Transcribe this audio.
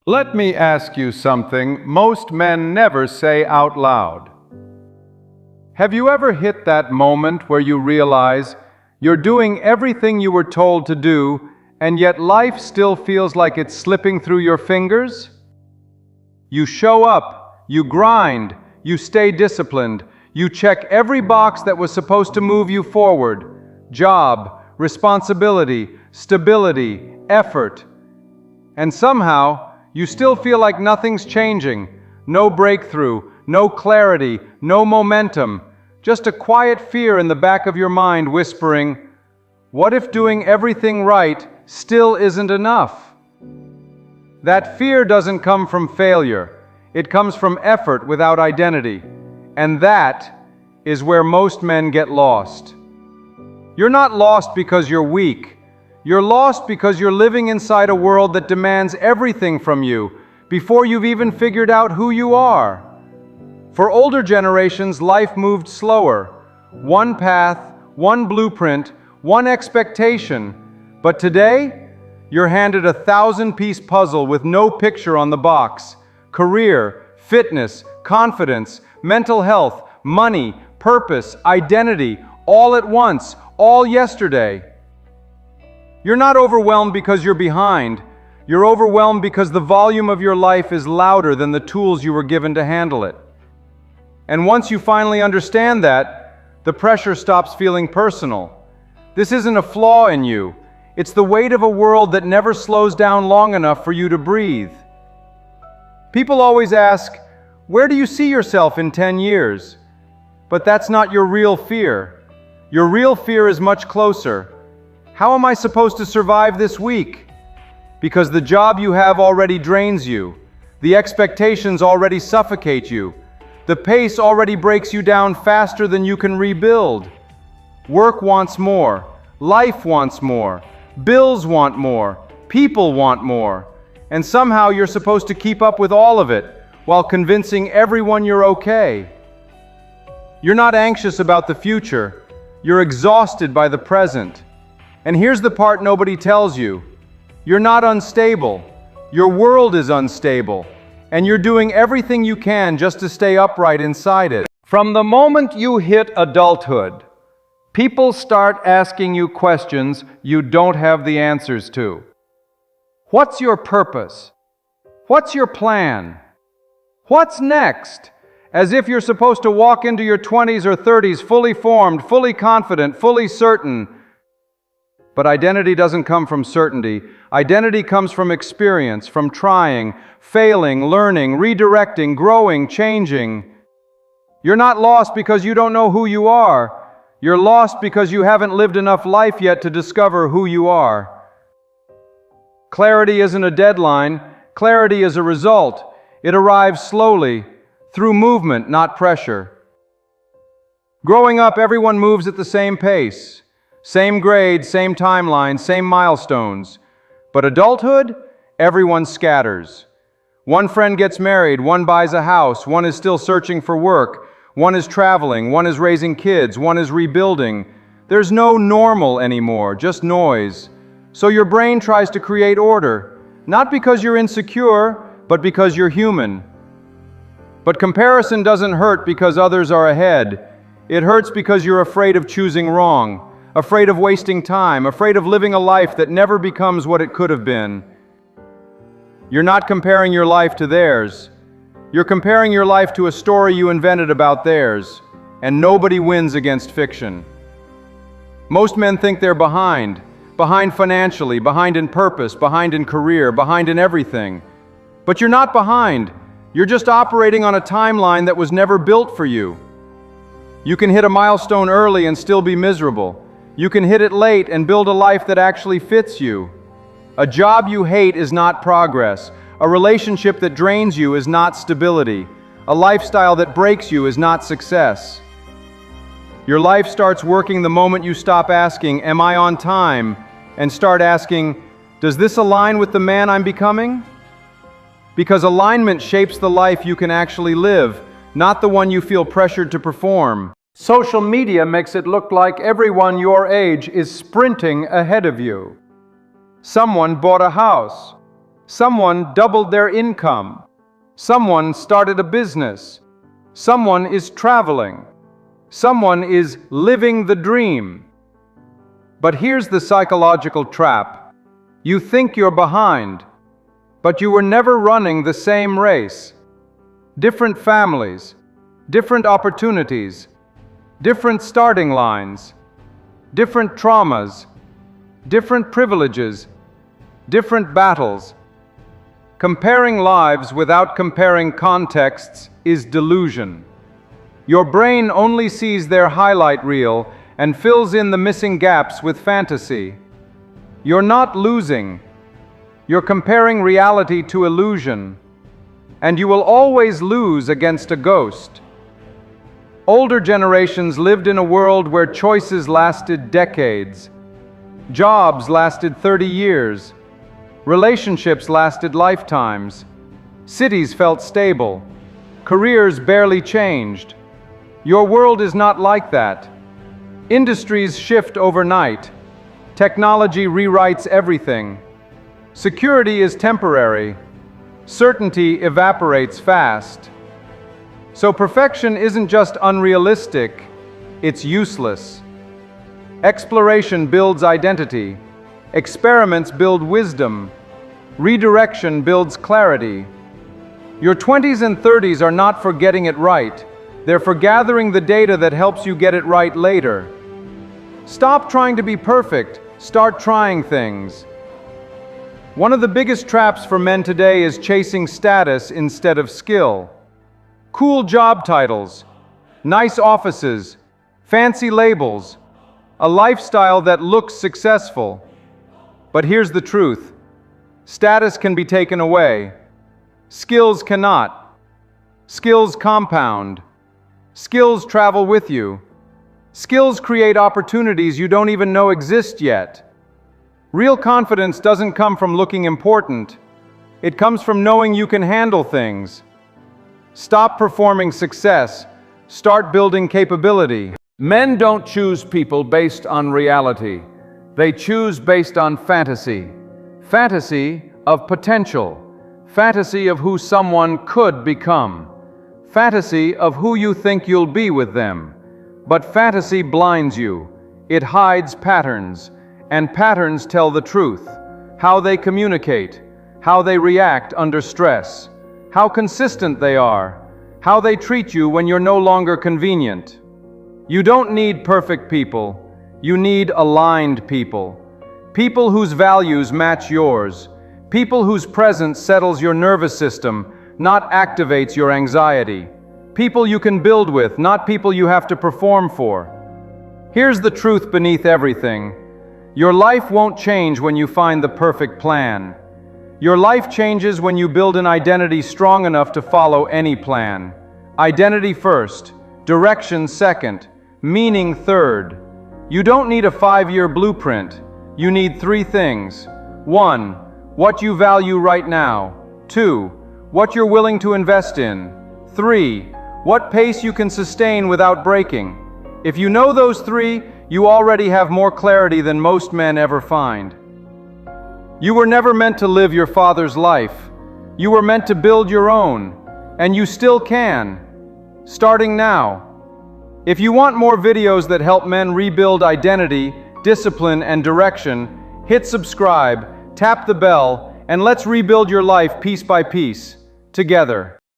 Let me ask you something most men never say out loud. Have you ever hit that moment where you realize you're doing everything you were told to do, and yet life still feels like it's slipping through your fingers? You show up, you grind, you stay disciplined, you check every box that was supposed to move you forward: job, responsibility, stability, effort. And somehow, you still feel like nothing's changing. No breakthrough, no clarity, no momentum. Just a quiet fear in the back of your mind whispering, what if doing everything right still isn't enough? That fear doesn't come from failure. It comes from effort without identity. And that is where most men get lost. You're not lost because you're weak. You're lost because you're living inside a world that demands everything from you before you've even figured out who you are. For older generations, life moved slower. One path, one blueprint, one expectation. But today, you're handed a 1,000-piece puzzle with no picture on the box. Career, fitness, confidence, mental health, money, purpose, identity, all at once, all yesterday. You're not overwhelmed because you're behind. You're overwhelmed because the volume of your life is louder than the tools you were given to handle it. And once you finally understand that, the pressure stops feeling personal. This isn't a flaw in you. It's the weight of a world that never slows down long enough for you to breathe. People always ask, where do you see yourself in 10 years? But that's not your real fear. Your real fear is much closer. How am I supposed to survive this week? Because the job you have already drains you. The expectations already suffocate you. The pace already breaks you down faster than you can rebuild. Work wants more. Life wants more. Bills want more. People want more. And somehow you're supposed to keep up with all of it while convincing everyone you're okay. You're not anxious about the future. You're exhausted by the present. And here's the part nobody tells you. You're not unstable. Your world is unstable. And you're doing everything you can just to stay upright inside it. From the moment you hit adulthood, people start asking you questions you don't have the answers to. What's your purpose? What's your plan? What's next? As if you're supposed to walk into your 20s or 30s fully formed, fully confident, fully certain. But identity doesn't come from certainty. Identity comes from experience, from trying, failing, learning, redirecting, growing, changing. You're not lost because you don't know who you are. You're lost because you haven't lived enough life yet to discover who you are. Clarity isn't a deadline. Clarity is a result. It arrives slowly, through movement, not pressure. Growing up, everyone moves at the same pace. Same grades, same timeline, same milestones. But adulthood, everyone scatters. One friend gets married, one buys a house, one is still searching for work, one is traveling, one is raising kids, one is rebuilding. There's no normal anymore, just noise. So your brain tries to create order, not because you're insecure, but because you're human. But comparison doesn't hurt because others are ahead. It hurts because you're afraid of choosing wrong. Afraid of wasting time, afraid of living a life that never becomes what it could have been. You're not comparing your life to theirs. You're comparing your life to a story you invented about theirs, and nobody wins against fiction. Most men think they're behind financially, behind in purpose, behind in career, behind in everything. But you're not behind. You're just operating on a timeline that was never built for you. You can hit a milestone early and still be miserable. You can hit it late and build a life that actually fits you. A job you hate is not progress. A relationship that drains you is not stability. A lifestyle that breaks you is not success. Your life starts working the moment you stop asking, am I on time? And start asking, does this align with the man I'm becoming? Because alignment shapes the life you can actually live, not the one you feel pressured to perform. Social media makes it look like everyone your age is sprinting ahead of you. Someone bought a house. Someone doubled their income. Someone started a business. Someone is traveling. Someone is living the dream. But here's the psychological trap. You think you're behind, but you were never running the same race. Different families, different opportunities, different starting lines, different traumas, different privileges, different battles. Comparing lives without comparing contexts is delusion. Your brain only sees their highlight reel and fills in the missing gaps with fantasy. You're not losing. You're comparing reality to illusion. And you will always lose against a ghost. Older generations lived in a world where choices lasted decades. Jobs lasted 30 years. Relationships lasted lifetimes. Cities felt stable. Careers barely changed. Your world is not like that. Industries shift overnight. Technology rewrites everything. Security is temporary. Certainty evaporates fast. So perfection isn't just unrealistic, it's useless. Exploration builds identity. Experiments build wisdom. Redirection builds clarity. Your 20s and 30s are not for getting it right. They're for gathering the data that helps you get it right later. Stop trying to be perfect. Start trying things. One of the biggest traps for men today is chasing status instead of skill. Cool job titles, nice offices, fancy labels, a lifestyle that looks successful. But here's the truth. Status can be taken away. Skills cannot. Skills compound. Skills travel with you. Skills create opportunities you don't even know exist yet. Real confidence doesn't come from looking important. It comes from knowing you can handle things. Stop performing success. Start building capability. Men don't choose people based on reality. They choose based on fantasy. Fantasy of potential. Fantasy of who someone could become. Fantasy of who you think you'll be with them. But fantasy blinds you. It hides patterns. And patterns tell the truth. How they communicate. How they react under stress. How consistent they are. How they treat you when you're no longer convenient. You don't need perfect people. You need aligned people. People whose values match yours. People whose presence settles your nervous system, not activates your anxiety. People you can build with, not people you have to perform for. Here's the truth beneath everything. Your life won't change when you find the perfect plan. Your life changes when you build an identity strong enough to follow any plan. Identity first, direction second, meaning third. You don't need a 5-year blueprint. You need 3 things. 1, what you value right now. 2, what you're willing to invest in. 3, what pace you can sustain without breaking. If you know those 3, you already have more clarity than most men ever find. You were never meant to live your father's life. You were meant to build your own, and you still can, starting now. If you want more videos that help men rebuild identity, discipline, and direction, hit subscribe, tap the bell, and let's rebuild your life piece by piece, together.